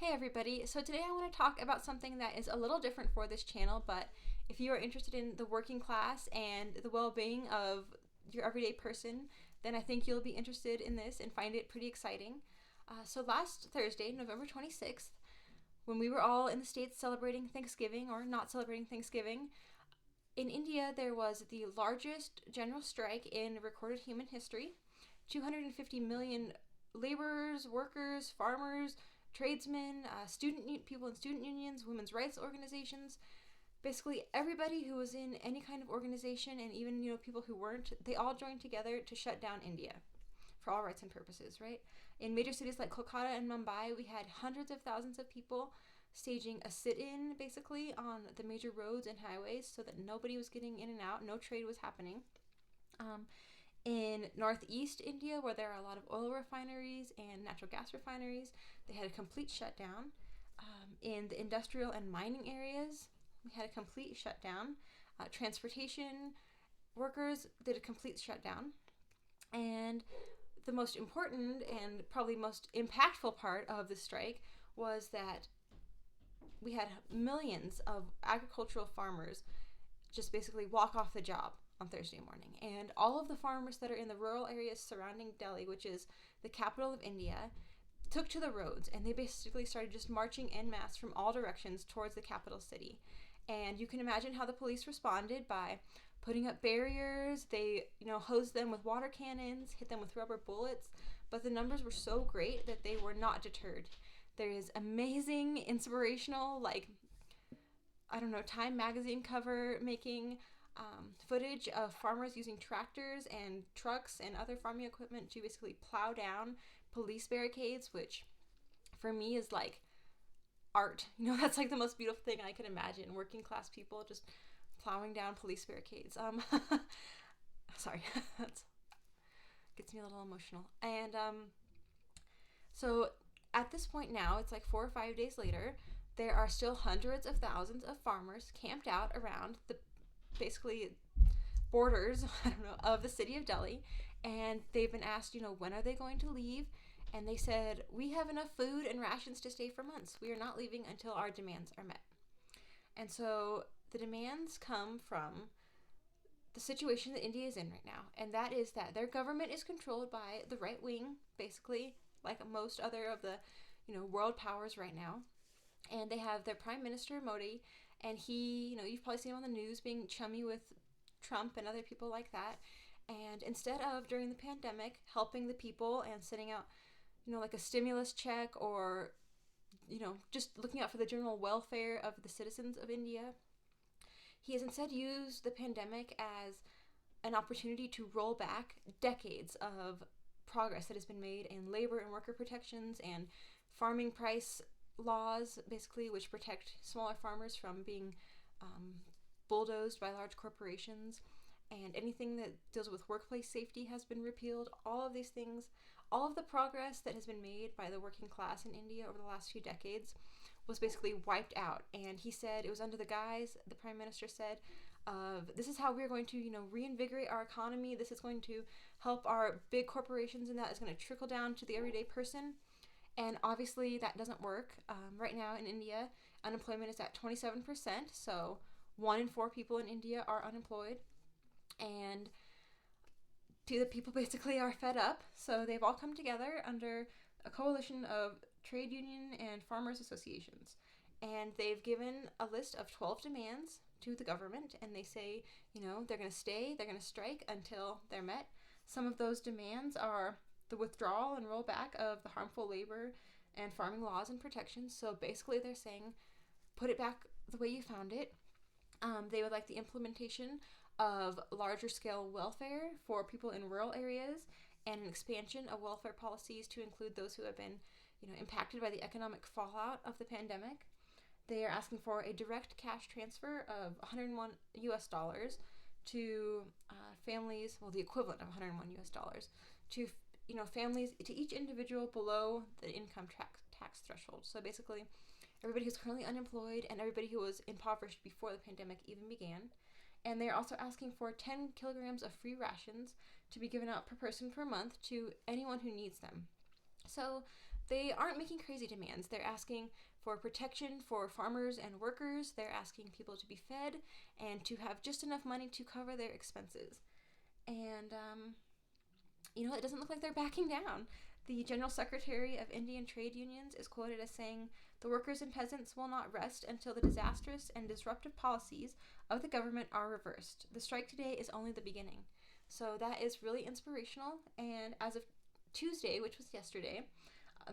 Hey everybody, so today I want to talk about something that is a little different for this channel, but if you are interested in the working class and the well-being of your everyday person, then I think you'll be interested in this and find it pretty exciting. So last Thursday, November 26th, when we were all in the States celebrating Thanksgiving or not celebrating Thanksgiving, in India there was the largest general strike in recorded human history. 250 million laborers, workers, farmers, tradesmen, people in student unions, women's rights organizations, basically everybody who was in any kind of organization, and even people who weren't, they all joined together to shut down India for all rights and purposes, right? In major cities like Kolkata and Mumbai, we had hundreds of thousands of people staging a sit-in basically on the major roads and highways so that nobody was getting in and out, no trade was happening. In northeast India, where there are a lot of oil refineries and natural gas refineries, they had a complete shutdown. In the industrial and mining areas, we had a complete shutdown. Transportation workers did a complete shutdown. And the most important and probably most impactful part of the strike was that we had millions of agricultural farmers just basically walk off the job on Thursday morning. And all of the farmers that are in the rural areas surrounding Delhi, which is the capital of India, took to the roads, and they basically started just marching en masse from all directions towards the capital city. And you can imagine how the police responded by putting up barriers. They, hosed them with water cannons, hit them with rubber bullets, but the numbers were so great that they were not deterred. There is amazing, inspirational, Time magazine cover making footage of farmers using tractors and trucks and other farming equipment to basically plow down police barricades, which for me is like art. That's like the most beautiful thing I can imagine. Working class people just plowing down police barricades. Sorry, that gets me a little emotional. And so at this point now, it's like 4 or 5 days later, there are still hundreds of thousands of farmers camped out around the basically borders, of the city of Delhi, and they've been asked, when are they going to leave? And they said, we have enough food and rations to stay for months. We are not leaving until our demands are met. And so the demands come from the situation that India is in right now, and that is that their government is controlled by the right wing, basically, like most other of the, world powers right now. And they have their Prime Minister, Modi, and he, you've probably seen him on the news being chummy with Trump and other people like that. And instead of, during the pandemic, helping the people and sending out, like a stimulus check or, just looking out for the general welfare of the citizens of India, he has instead used the pandemic as an opportunity to roll back decades of progress that has been made in labor and worker protections and farming price laws, basically, which protect smaller farmers from being bulldozed by large corporations, and anything that deals with workplace safety has been repealed. All of these things, all of the progress that has been made by the working class in India over the last few decades was basically wiped out. And he said it was under the guise, the Prime Minister said, of this is how we're going to, reinvigorate our economy. This is going to help our big corporations, and that is going to trickle down to the everyday person. And obviously that doesn't work. Right now in India, unemployment is at 27%, so 1 in 4 people in India are unemployed. And the people basically are fed up, so they've all come together under a coalition of trade union and farmers associations. And they've given a list of 12 demands to the government, and they say, they're going to strike until they're met. Some of those demands are the withdrawal and rollback of the harmful labor and farming laws and protections. So basically they're saying, put it back the way you found it. They would like the implementation of larger scale welfare for people in rural areas and an expansion of welfare policies to include those who have been, impacted by the economic fallout of the pandemic. They are asking for a direct cash transfer of $101 to families, the equivalent of $101 to families, to each individual below the income tax threshold. So basically, everybody who's currently unemployed and everybody who was impoverished before the pandemic even began. And they're also asking for 10 kilograms of free rations to be given out per person per month to anyone who needs them. So they aren't making crazy demands. They're asking for protection for farmers and workers. They're asking people to be fed and to have just enough money to cover their expenses. And, it doesn't look like they're backing down. The General Secretary of Indian Trade Unions is quoted as saying, "The workers and peasants will not rest until the disastrous and disruptive policies of the government are reversed. The strike today is only the beginning." So that is really inspirational. And as of Tuesday, which was yesterday,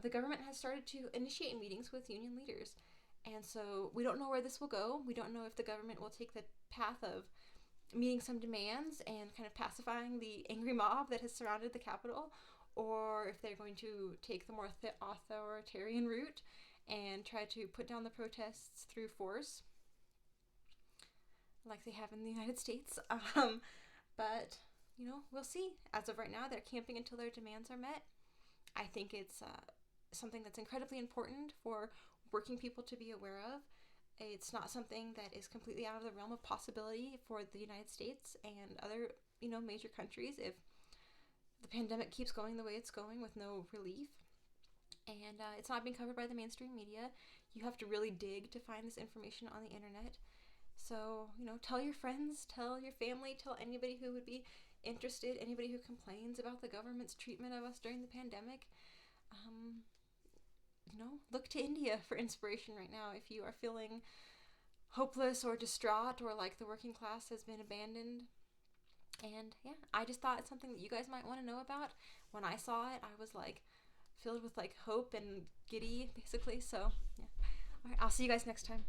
the government has started to initiate meetings with union leaders. And so we don't know where this will go. We don't know if the government will take the path of meeting some demands and kind of pacifying the angry mob that has surrounded the Capitol, or if they're going to take the more authoritarian route and try to put down the protests through force, like they have in the United States. But, we'll see. As of right now, they're camping until their demands are met. I think it's something that's incredibly important for working people to be aware of. It's not something that is completely out of the realm of possibility for the United States and other, major countries if the pandemic keeps going the way it's going with no relief. And it's not being covered by the mainstream media. You have to really dig to find this information on the internet. So, tell your friends, tell your family, tell anybody who would be interested, anybody who complains about the government's treatment of us during the pandemic. Look to India for inspiration right now if you are feeling hopeless or distraught or like the working class has been abandoned. And yeah, I just thought it's something that you guys might want to know about. When I saw it, I was like filled with like hope and giddy, basically. So yeah. All right, I'll see you guys next time.